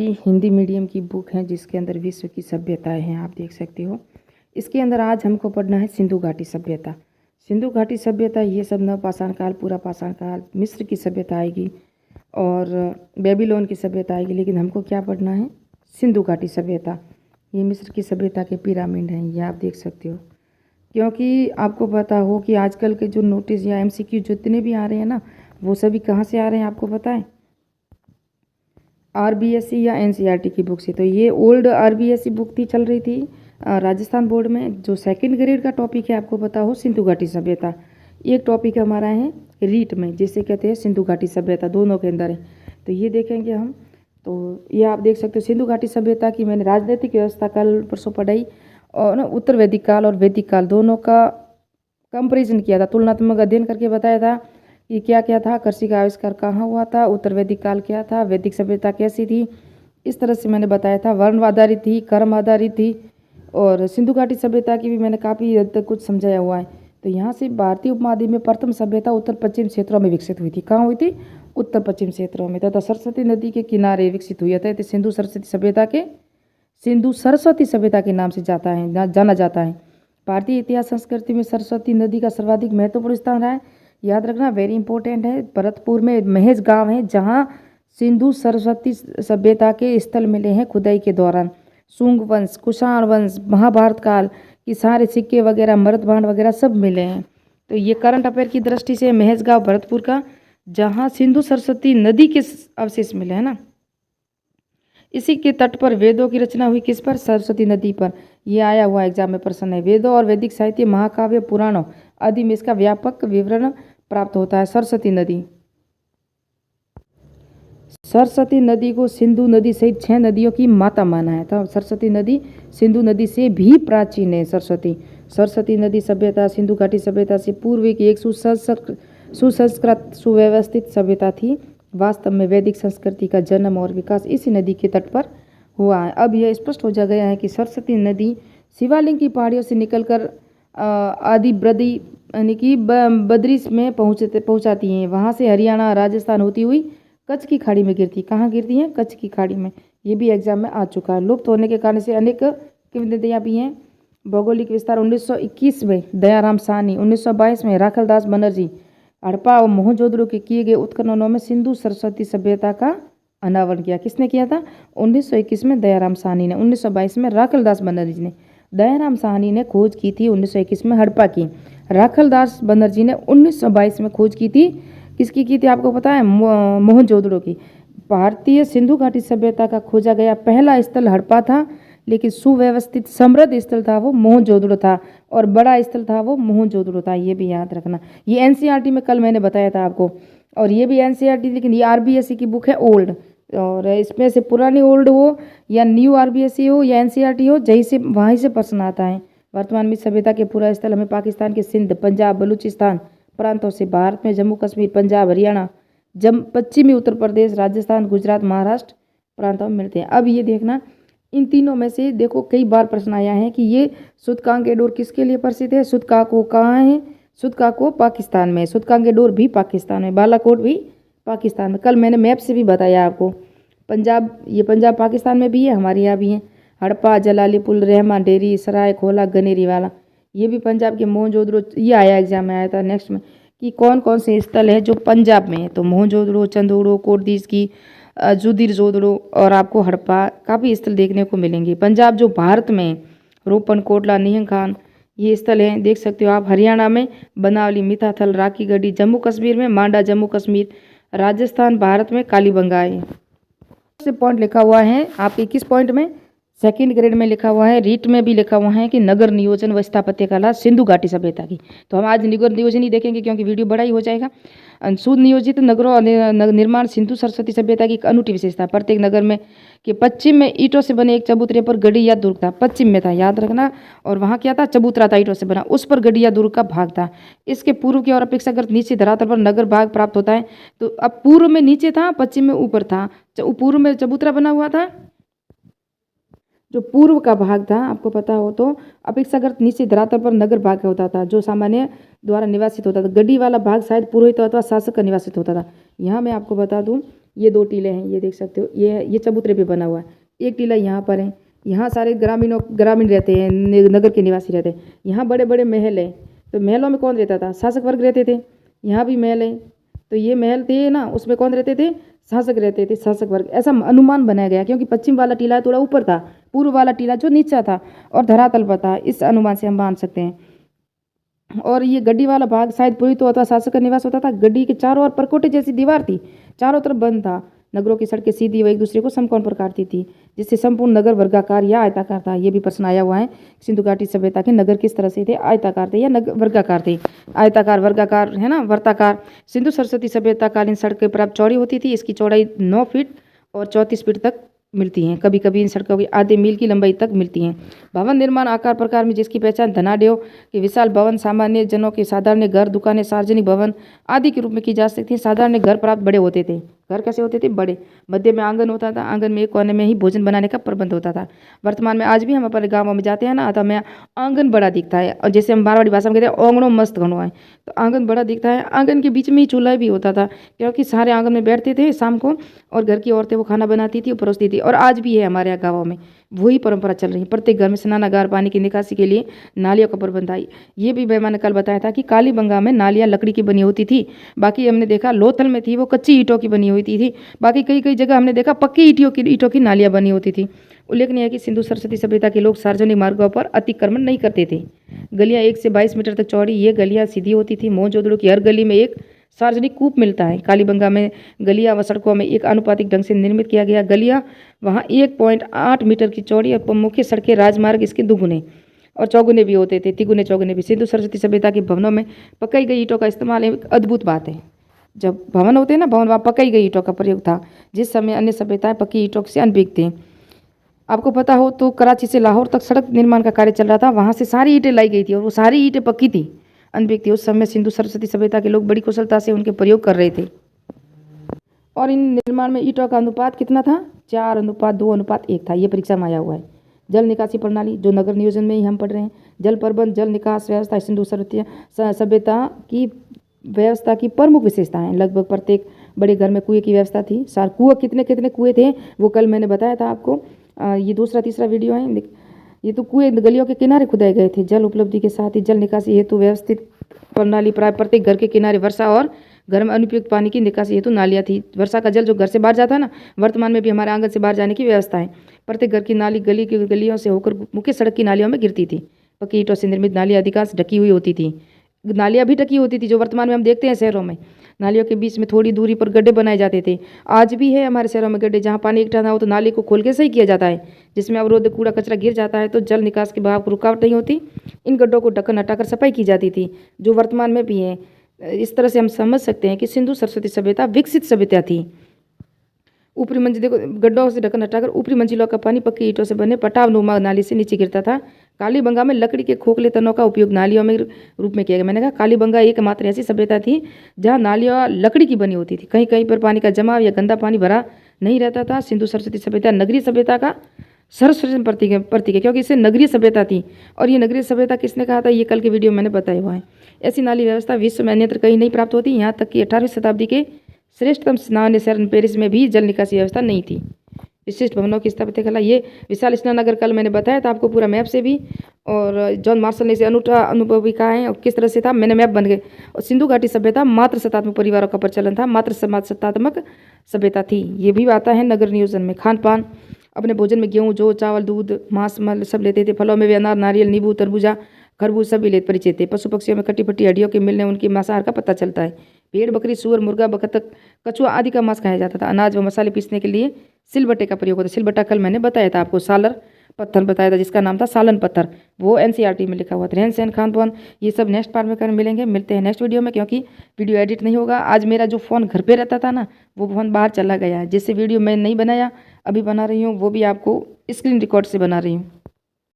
Hindi medium की book है जिसके अंदर विश्व की सभ्यताएं हैं, आप देख सकते हो। इसके अंदर आज हमको पढ़ना है सिंधु घाटी सभ्यता। सिंधु घाटी सभ्यता ये सब नवपाषाण काल, पूरा पाषाण काल, मिस्र की सभ्यता आएगी और बेबीलोन की सभ्यता आएगी, लेकिन हमको क्या पढ़ना है? सिंधु घाटी सभ्यता। ये मिस्र की सभ्यता के पिरामिड हैं, ये आप देख सकते हो। क्योंकि आपको पता हो कि आजकल के जो नोटिस या MCQ जितने भी आ रहे हैं ना, वो सभी कहाँ से आ रहे हैं आपको पता है? RBSE या NCERT की बुक से। तो ये ओल्ड RBSE बुक थी, चल रही थी राजस्थान बोर्ड में। जो सेकंड ग्रेड का टॉपिक है आपको पता हो सिंधु घाटी सभ्यता। एक टॉपिक हमारा है रीट में, जिसे कहते हैं सिंधु घाटी सभ्यता, दोनों के अंदर है। तो ये देखेंगे हम। तो ये आप देख सकते हो सिंधु घाटी सभ्यता की मैंने राजनीतिक व्यवस्था कल परसों पढ़ाई और ना उत्तर वैदिक काल और वैदिक काल दोनों का कंपेरिजन किया था, तुलनात्मक अध्ययन करके बताया था कि क्या क्या था, कृषि का आविष्कार कहाँ हुआ था, उत्तर वैदिक काल क्या था, वैदिक सभ्यता कैसी थी, इस तरह से मैंने बताया था। वर्ण आधारित थी, कर्म आधारित थी। और सिंधु घाटी सभ्यता की भी मैंने काफ़ी हद तक कुछ समझाया हुआ है। तो यहाँ से भारतीय उपमहाद्वीप में प्रथम सभ्यता उत्तर पश्चिम क्षेत्रों में विकसित हुई थी। कहाँ हुई थी? उत्तर पश्चिम क्षेत्रों में, तथा सरस्वती नदी के किनारे विकसित हुई है। सिंधु सरस्वती सभ्यता के नाम से जाना जाता है। भारतीय इतिहास संस्कृति में सरस्वती नदी का सर्वाधिक महत्वपूर्ण स्थान रहा है। याद रखना, वेरी इंपॉर्टेंट है। भरतपुर में महज गांव है जहां सिंधु सरस्वती सभ्यता के स्थल मिले हैं खुदाई के दौरान। शुंग वंश, कुषाण वंश, महाभारत काल की सारे सिक्के वगैरह, मृत भांड वगैरह सब मिले हैं। तो ये करंट अफेयर की दृष्टि से महज गांव भरतपुर का, जहां सिंधु सरस्वती नदी के अवशेष मिले हैं ना। इसी के तट पर वेदों की रचना हुई, किस पर? सरस्वती नदी पर। यह आया हुआ एग्जाम में प्रश्न है। वेदों और वैदिक साहित्य, महाकाव्य, पुराणों आदि में इसका व्यापक विवरण प्राप्त होता है। सरस्वती नदी, सरस्वती नदी को सिंधु नदी सहित 6 नदियों की माता माना है। तो सरस्वती नदी सिंधु नदी से भी प्राचीन है। सरस्वती नदी सभ्यता सिंधु घाटी सभ्यता से पूर्व की एक सुसंस्कृत, सुव्यवस्थित सभ्यता थी। वास्तव में वैदिक संस्कृति का जन्म और विकास इसी नदी के तट पर हुआ है। अब यह स्पष्ट हो जा गया है कि सरस्वती नदी शिवालिंग की पहाड़ियों से निकलकर आदि ब्रदी यानी कि बद्रीस में पहुंचाती हैं। वहां से हरियाणा, राजस्थान होती हुई कच्छ की खाड़ी में गिरती। कहाँ गिरती हैं? कच्छ की खाड़ी में। ये भी एग्जाम में आ चुका है। लुप्त होने के कारण से अनेक किंवदंतियां भी हैं। भौगोलिक विस्तार 1921 में दयाराम साहनी, 1922 में राखलदास बनर्जी, हड़प्पा और मोहनजोदड़ो के किए गए उत्खननों में सिंधु सरस्वती सभ्यता का अनावरण किया। किसने किया था? 1921 में दयाराम साहनी ने, 1922 में राखलदास बनर्जी ने। दयाराम साहनी ने खोज की थी 1921 में हड़प्पा की। राखलदास बनर्जी ने 1922 में खोज की थी, किसकी की थी आपको पता है? मोहनजोदड़ो की। भारतीय सिंधु घाटी सभ्यता का खोजा गया पहला स्थल हड़प्पा था, लेकिन सुव्यवस्थित समृद्ध स्थल था वो मोहनजोदड़ो था, और बड़ा स्थल था वो मोहनजोदड़ो था। ये भी याद रखना। ये NCERT में कल मैंने बताया था आपको, और ये भी NCERT, लेकिन ये RBSE की बुक है ओल्ड, और इसमें से पुरानी ओल्ड हो या न्यू RBSE हो या NCERT हो, वहीं से प्रश्न आता है। वर्तमान में सभ्यता के पूरा स्थल हमें पाकिस्तान के सिंध, पंजाब, बलूचिस्तान प्रांतों से, भारत में जम्मू कश्मीर, पंजाब, हरियाणा, पश्चिमी उत्तर प्रदेश, राजस्थान, गुजरात, महाराष्ट्र प्रांतों में मिलते हैं। अब ये देखना, इन तीनों में से देखो कई बार प्रश्न आया है कि ये सूतकांकेडोर किसके लिए प्रसिद्ध है? सूतकाको कहाँ है? सूतकाको पाकिस्तान में, सूतकांकेडोर भी पाकिस्तान में, बालाकोट भी पाकिस्तान में। कल मैंने मैप से भी बताया आपको। पंजाब, ये पंजाब पाकिस्तान में भी है, हमारे यहाँ भी है। हड़प्पा, जलालीपुर, रहमा, डेरी, सराय, खोला, गनेरी वाला, ये भी पंजाब के। मोहनजोदड़ो, ये आया एग्जाम में, आया था नेक्स्ट में कि कौन कौन से स्थल है जो पंजाब में है। तो मोहनजोदड़ो, चंदोड़ो, कोटदीस की, जुदीर जोदड़ो और आपको हड़प्पा, काफ़ी स्थल देखने को मिलेंगे। पंजाब जो भारत में, रोपन, कोटला, नीहंग खान, ये स्थल हैं, देख सकते हो आप। हरियाणा में बनावली, मिठाथल, राखी गढ़ी, जम्मू कश्मीर में मांडा, जम्मू कश्मीर, राजस्थान भारत में कालीबंगा है। से पॉइंट लिखा हुआ है आपके किस पॉइंट में? सेकंड ग्रेड में लिखा हुआ है। रीट में भी लिखा हुआ है कि नगर नियोजन व स्थापत्य कला सिंधु घाटी सभ्यता की। तो हम आज नगर नियोजन ही देखेंगे क्योंकि वीडियो बड़ा ही हो जाएगा। सुनियोजित नगरों निर्माण सिंधु सरस्वती सभ्यता की एक अनूठी विशेषता। प्रत्येक नगर में के पश्चिम में ईंटों से बने एक चबूतरे पर गढ़ी या दुर्ग था। पश्चिम में था, याद रखना। और वहाँ क्या था? चबूतरा था ईंटों से बना, उस पर गढ़ी या दुर्ग का भाग था। इसके पूर्व की ओर अपेक्षाकृत नीचे धरातल पर नगर भाग प्राप्त होता है। तो अब पूर्व में नीचे था, पश्चिम में ऊपर था। पूर्व में चबूतरा बना हुआ था, जो पूर्व का भाग था आपको पता हो तो अपेक्षाकृत नीचे धरातल पर नगर भाग होता था, जो सामान्य द्वारा निवासित होता था। गढ़ी वाला भाग शायद पुरोहित अथवा शासक का निवासित होता था। यहाँ मैं आपको बता दूं ये 2 टीले हैं, ये देख सकते हो, ये चबूतरे पे बना हुआ है। एक टीला यहाँ पर है, यहाँ सारे ग्रामीण रहते हैं, नगर के निवासी रहते हैं। यहाँ बड़े बड़े महल हैं, तो महलों में कौन रहता था? शासक वर्ग रहते थे। यहाँ भी महल है, तो ये महल थे ना, उसमें कौन रहते थे? शासक रहते थे, शासक वर्ग। ऐसा अनुमान बनाया गया, क्योंकि पश्चिम वाला टीला थोड़ा ऊपर था, पूर्व वाला टीला जो नीचा था और धरातल पर था। इस अनुमान से हम मान सकते हैं। और ये गड्डी वाला भाग शायद पुरोहितों अथवा शासक का निवास होता था। गड्डी के चारों ओर परकोटे जैसी दीवार थी, चारों तरफ बंद था। नगरों की सड़कें सीधी व एक दूसरे को समकोण पर काटती थी, जिससे संपूर्ण नगर वर्गाकार या आयताकार था। ये भी प्रश्न आया हुआ है, सिंधु घाटी सभ्यता के नगर किस तरह से थे? आयताकार थे या वर्गाकार थे? आयताकार, वर्गाकार है ना, वर्ताकार। सिंधु सरस्वती सभ्यता कालीन सड़कें प्राप्त चौड़ी होती थी। इसकी चौड़ाई 9 फीट और 34 फीट तक मिलती हैं। कभी कभी इन सड़कों की आधे मील की लंबाई तक मिलती हैं। भवन निर्माण आकार प्रकार में जिसकी पहचान धनाढ्यों के विशाल भवन, सामान्य जनों के साधारण घर, दुकानें, सार्वजनिक भवन आदि के रूप में की जा सकती हैं। साधारण घर प्राप्त बड़े होते थे। घर कैसे होते थे? बड़े। मध्य में आंगन होता था, आंगन में एक कोने में ही भोजन बनाने का प्रबंध होता था। वर्तमान में आज भी हम अपने गाँवों में जाते हैं ना, तो हमें आंगन बड़ा दिखता है, और जैसे हम मारवाड़ी भाषा में कहते हैं ओंगणो मस्त घणो है, तो आंगन बड़ा दिखता है। आंगन के बीच में ही चूल्हा भी होता था, क्योंकि सारे आंगन में बैठते थे शाम को, और घर की औरतें वो खाना बनाती थी, परोसती थी। और आज भी है हमारे यहाँ गाँवों में वही परंपरा चल रही है। प्रत्येक घर में स्नानागार, पानी की निकासी के लिए नालियों का प्रबंध आई। ये भी मैंने कल बताया था कि कालीबंगा में नालियाँ लकड़ी की बनी होती थी। बाकी हमने देखा लोथल में थी वो कच्ची ईंटों की बनी हुई थी। बाकी कई कई जगह हमने देखा पक्की ईंटों की नालियाँ बनी होती थी। उल्लेखनीय है कि सिंधु सरस्वती सभ्यता के लोग सार्वजनिक मार्गों पर अतिक्रमण नहीं करते थे। गलियाँ 1 से 22 मीटर तक चौड़ी ये गलियाँ सीधी होती थी। मोहनजोदड़ो की हर गली में एक सार्वजनिक कूप मिलता है। कालीबंगा में गलियाँ व सड़कों में एक आनुपातिक ढंग से निर्मित किया गया। गलियाँ वहाँ 1.8 मीटर की चौड़ी और मुख्य सड़कें राजमार्ग इसके दुगुने और चौगुने भी होते थे, तिगुने चौगुने भी। सिंधु सरस्वती सभ्यता के भवनों में पकाई गई ईंटों का इस्तेमाल एक अद्भुत बात है। जब भवन होते हैं ना, भवन, वहाँ पकाई गई ईंटों का प्रयोग था, जिस समय अन्य सभ्यताएं पक्की ईंटों से अनभिज्ञ थी। आपको पता हो तो कराची से लाहौर तक सड़क निर्माण का कार्य चल रहा था, वहाँ से सारी ईंटें लाई गई थी और वो सारी ईंटें पक्की थी, अनभिज्ञ थी। उस समय सिंधु सरस्वती सभ्यता के लोग बड़ी कुशलता से उनके प्रयोग कर रहे थे। और इन निर्माण में ईंटों का अनुपात कितना था? 4:2:1 था। ये परीक्षा में आया हुआ है। जल निकासी प्रणाली, जो नगर नियोजन में ही हम पढ़ रहे हैं। जल प्रबंध, जल निकास व्यवस्था सिंधु सरस्वती सभ्यता की व्यवस्था की प्रमुख विशेषताएं। लगभग प्रत्येक बड़े घर में कुएं की व्यवस्था थी। कुएं कितने कितने कुएं थे वो कल मैंने बताया था आपको। ये दूसरा तीसरा वीडियो है। ये तो कुएं गलियों के किनारे खुदाए गए थे। जल उपलब्धि के साथ ही जल निकासी हेतु व्यवस्थित प्रणाली। प्राय प्रत्येक घर के किनारे वर्षा और घर में अनुपयुक्त पानी की निकासी हेतु नालियाँ थी। वर्षा का जल जो घर से बाहर जाता है ना, वर्तमान में भी हमारे आंगन से बाहर जाने की व्यवस्था है। प्रत्येक घर की नाली गली की गलियों से होकर मुख्य सड़क की नालियों में गिरती थी। पक्की ईंटों से निर्मित नालियाँ अधिकांश ढकी हुई होती थी। नालियाँ भी ढकी होती थी, जो वर्तमान में हम देखते हैं शहरों में। नालियों के बीच में थोड़ी दूरी पर गड्ढे बनाए जाते थे। आज भी है हमारे शहरों में गड्ढे, जहाँ पानी इकट्ठा ना हो तो नाली को खोल के सही किया जाता है, जिसमें अवरोध कूड़ा कचरा गिर जाता है तो जल निकास के बहाव को रुकावट नहीं होती। इन गड्ढों को ढक्कन हटाकर सफाई की जाती थी, जो वर्तमान में भी है। इस तरह से हम समझ सकते हैं कि सिंधु सरस्वती सभ्यता विकसित सभ्यता थी। ऊपरी मंजिल देखो, गड्ढों से ढक्कन हटाकर ऊपरी मंजिलों का पानी पक्की ईंटों से बने पटावनुमा नाली से नीचे गिरता था। कालीबंगा में लकड़ी के खोखले तनों का उपयोग नालियों में रूप में किया गया। मैंने कहा कालीबंगा एकमात्र ऐसी सभ्यता थी जहाँ नालियाँ लकड़ी की बनी होती थी। कहीं कहीं पर पानी का जमाव या गंदा पानी भरा नहीं रहता था। सिंधु सरस्वती सभ्यता नगरीय सभ्यता का सर्वश्रेष्ठ प्रतीक है, क्योंकि इससे नगरीय सभ्यता थी। और ये नगरीय सभ्यता किसने कहा था? ये कल के वीडियो में मैंने बताया हुआ है। ऐसी नाली व्यवस्था विश्व में अन्यत्र कहीं नहीं प्राप्त होती। यहाँ तक कि 18वीं शताब्दी के श्रेष्ठतम स्नान शहर पेरिस में भी जल निकासी व्यवस्था नहीं थी। विशिष्ट भवनों की स्थापत्य कला, ये विशाल स्नानागार कल मैंने बताया था आपको पूरा मैप से भी। और जॉन मार्शल ने इसे अनूठा अनुभव भी कहा है। और किस तरह से था, मैंने मैप बन गए। और सिंधु घाटी सभ्यता मात्र सत्तात्मक परिवारों का प्रचलन था, मात्र समाज सत्तात्मक सभ्यता थी। ये भी आता है नगर नियोजन में। खान पान, अपने भोजन में गेहूँ, जौ, चावल, दूध, मांस सब लेते थे। फलों में वे अनार, नारियल, नींबू, तरबूजा, खरबूज सभी ले परिचित थे। पशु पक्षियों में कटी फटी हड्डियों के मिलने उनकी मांसाहार का पता चलता है। भेड़, बकरी, सूअर, मुर्गा, बतख, कछुआ आदि का मांस खाया जाता था। अनाज व मसाले पीसने के लिए सिलबट्टे का प्रयोग होता है। सिलबट्टा कल मैंने बताया था आपको, सालर पत्थर बताया था, जिसका नाम था सालन पत्थर। वो एनसीईआरटी में लिखा हुआ था। रहन सहन, खान पान, ये सब नेक्स्ट पार्ट में कर मिलेंगे। मिलते हैं नेक्स्ट वीडियो में, क्योंकि वीडियो एडिट नहीं होगा। आज मेरा जो फ़ोन घर पे रहता था ना, वो फ़ोन बाहर चला गया है, जिससे वीडियो मैं नहीं बनाया, अभी बना रही हूँ, वो भी आपको स्क्रीन रिकॉर्ड से बना रही हूँ।